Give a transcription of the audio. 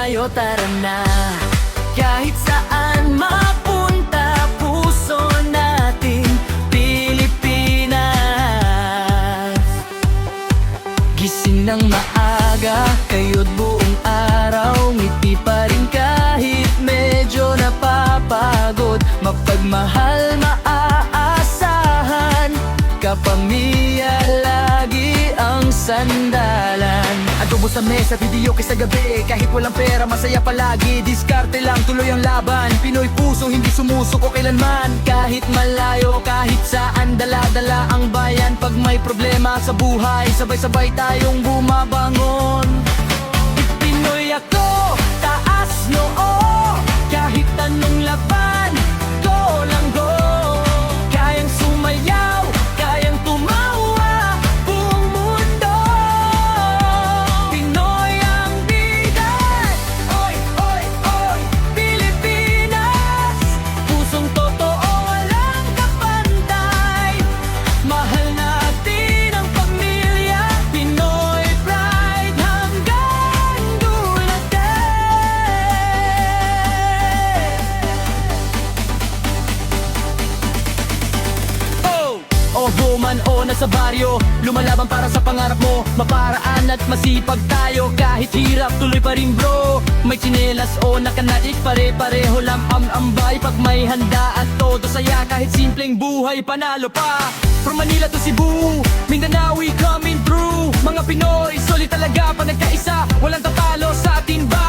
tayo, tara na. Kahit saan mapunta, puso natin Pilipinas. Gising ng maaga, kayo't buong araw, ngiti pa rin kahit medyo napapagod. Mapagmahal, maaasahan, kapamilya lagi ang sandalan. Adobo sa mesa, video kaysa gabi, kahit walang pera masaya palagi. Diskarte lang, tuloy ang laban, Pinoy puso hindi sumusuko kailanman. Kahit malayo, kahit saan, dala-dala ang bayan. Pag may problema sa buhay, sabay-sabay tayong bumabangon. Pinoy ako, taas noo, kahit anong laban, go lang go. Kayang sumayaw, kayang tumawa, buong mundo. Pinoy ang bigat, oy, oy, oy, Pilipinas. Pusong totoo, walang kapantay. Mahal natin ang pamilya, Pinoy pride hanggang dulo. O buman o nasa baryo, lumalaban para sa pangarap mo. Maparaan at masipag tayo, kahit hirap tuloy pa rin bro. May tsinelas o nakanaik, pare-pareho lang ang ambay. Pag may handa at todo saya, kahit simpleng buhay panalo pa. From Manila to Cebu, Mindanao we coming through. Mga Pinoy, solid talaga pa nagkaisa, walang tatalo sa atin ba?